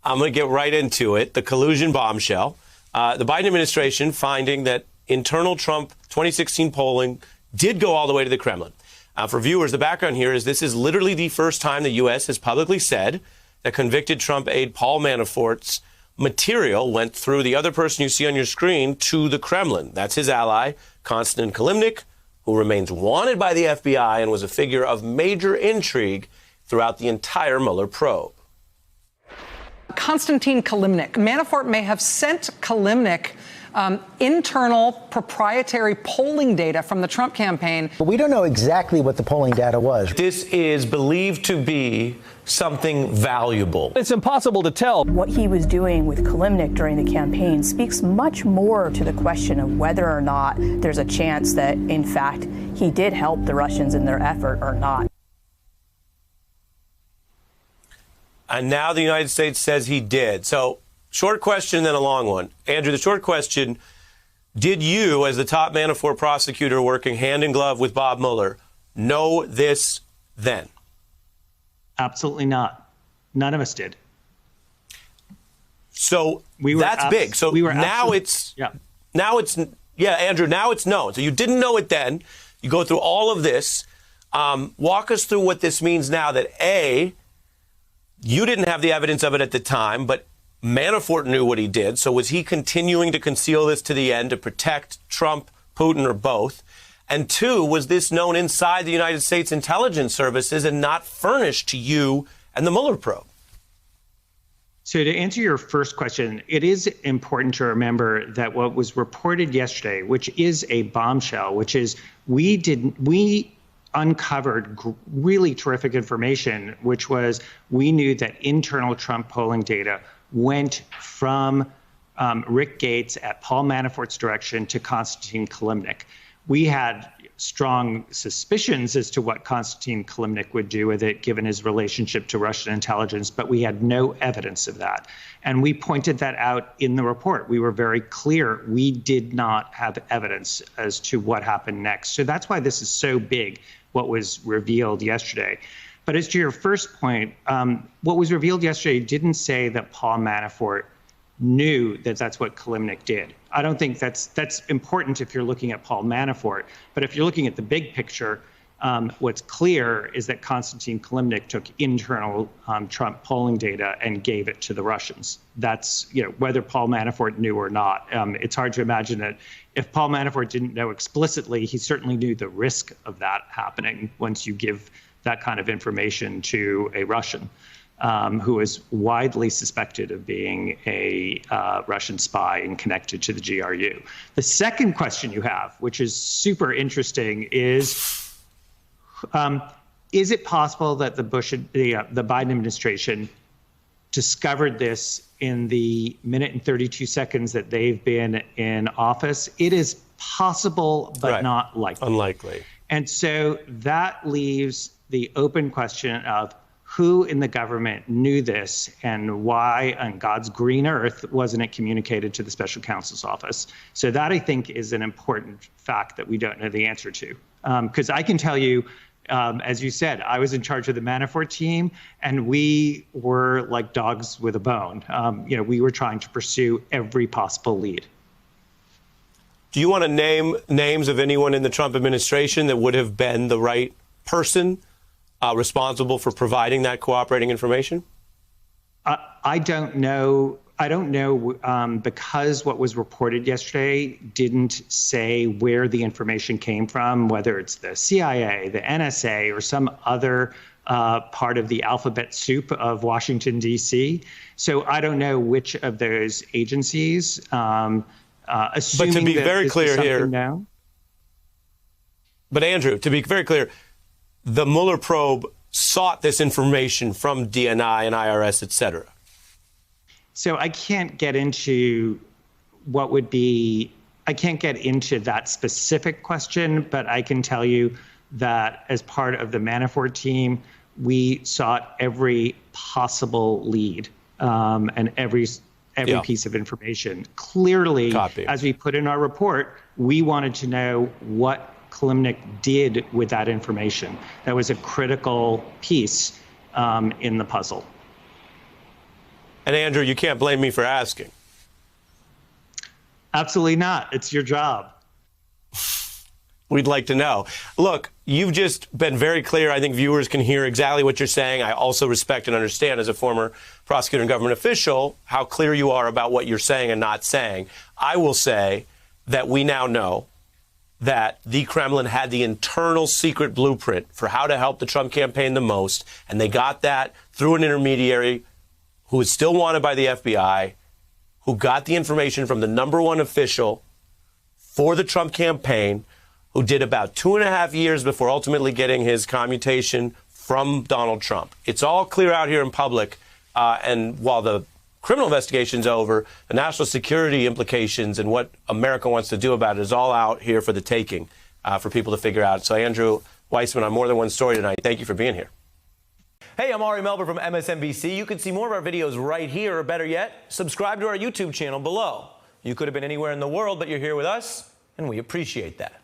I'm going to get right into it. The collusion bombshell. The Biden administration finding that internal Trump 2016 polling did go all the way to the Kremlin. For viewers, the background here is this is literally the first time the U.S. has publicly said that convicted Trump aide Paul Manafort's material went through the other person you see on your screen to the Kremlin. That's his ally, Konstantin Kilimnik, who remains wanted by the FBI and was a figure of major intrigue throughout the entire Mueller probe. Konstantin Kilimnik. Manafort may have sent Kilimnik internal proprietary polling data from the Trump campaign. But we don't know exactly what the polling data was. This is believed to be something valuable. It's impossible to tell. What he was doing with Kilimnik during the campaign speaks much more to the question of whether or not there's a chance that, in fact, he did help the Russians in their effort or not. And now the United States says he did. So, short question, then a long one. Andrew, the short question, did you, as the top Manafort prosecutor working hand in glove with Bob Mueller, know this then? Absolutely not. None of us did. So that's big. So now it's Andrew, now it's known. So you didn't know it then. You go through all of this. Walk us through what this means now that A, you didn't have the evidence of it at the time, but Manafort knew what he did. So was he continuing to conceal this to the end to protect Trump, Putin, or both? And two, was this known inside the United States intelligence services and not furnished to you and the Mueller probe? So to answer your first question, it is important to remember that what was reported yesterday, which is a bombshell, which is we uncovered really terrific information, which was we knew that internal Trump polling data went from Rick Gates at Paul Manafort's direction to Konstantin Kilimnik. We had strong suspicions as to what Konstantin Kilimnik would do with it, given his relationship to Russian intelligence, but we had no evidence of that. And we pointed that out in the report. We were very clear we did not have evidence as to what happened next. So that's why this is so big, what was revealed yesterday. But as to your first point, what was revealed yesterday didn't say that Paul Manafort knew that that's what Kilimnik did. I don't think that's important if you're looking at Paul Manafort. But if you're looking at the big picture, what's clear is that Konstantin Kilimnik took internal Trump polling data and gave it to the Russians. That's, whether Paul Manafort knew or not. It's hard to imagine that if Paul Manafort didn't know explicitly, he certainly knew the risk of that happening once you give that kind of information to a Russian. Who is widely suspected of being a Russian spy and connected to the GRU. The second question you have, which is super interesting, is it possible that the Biden administration discovered this in the minute and 32 seconds that they've been in office? It is possible, but not likely. Unlikely. And so that leaves the open question of who in the government knew this and why on God's green earth wasn't it communicated to the special counsel's office? So that, I think, is an important fact that we don't know the answer to. Because I can tell you, as you said, I was in charge of the Manafort team, and we were like dogs with a bone. We were trying to pursue every possible lead. Do you want to name names of anyone in the Trump administration that would have been the right person responsible for providing that cooperating information? I don't know. I don't know because what was reported yesterday didn't say where the information came from, whether it's the CIA, the NSA, or some other part of the alphabet soup of Washington, D.C. So I don't know which of those agencies. Assuming but to be very clear here, now. But Andrew, to be very clear, the Mueller probe sought this information from DNI and IRS, et cetera. So I can't get into I can't get into that specific question, but I can tell you that as part of the Manafort team, we sought every possible lead and every piece of information. Clearly, as we put in our report, we wanted to know what Kilimnik did with that information. That was a critical piece in the puzzle. And Andrew, you can't blame me for asking. Absolutely not. It's your job. We'd like to know. Look, you've just been very clear. I think viewers can hear exactly what you're saying. I also respect and understand, as a former prosecutor and government official, how clear you are about what you're saying and not saying. I will say that we now know that the Kremlin had the internal secret blueprint for how to help the Trump campaign the most, and they got that through an intermediary who is still wanted by the FBI, who got the information from the #1 official for the Trump campaign, who did about 2.5 years before ultimately getting his commutation from Donald Trump. It's all clear out here in public. And while the criminal investigation's over, the national security implications and what America wants to do about it is all out here for the taking, for people to figure out. So, Andrew Weissmann on More Than One Story tonight, thank you for being here. Hey, I'm Ari Melber from MSNBC. You can see more of our videos right here, or better yet, subscribe to our YouTube channel below. You could have been anywhere in the world, but you're here with us, and we appreciate that.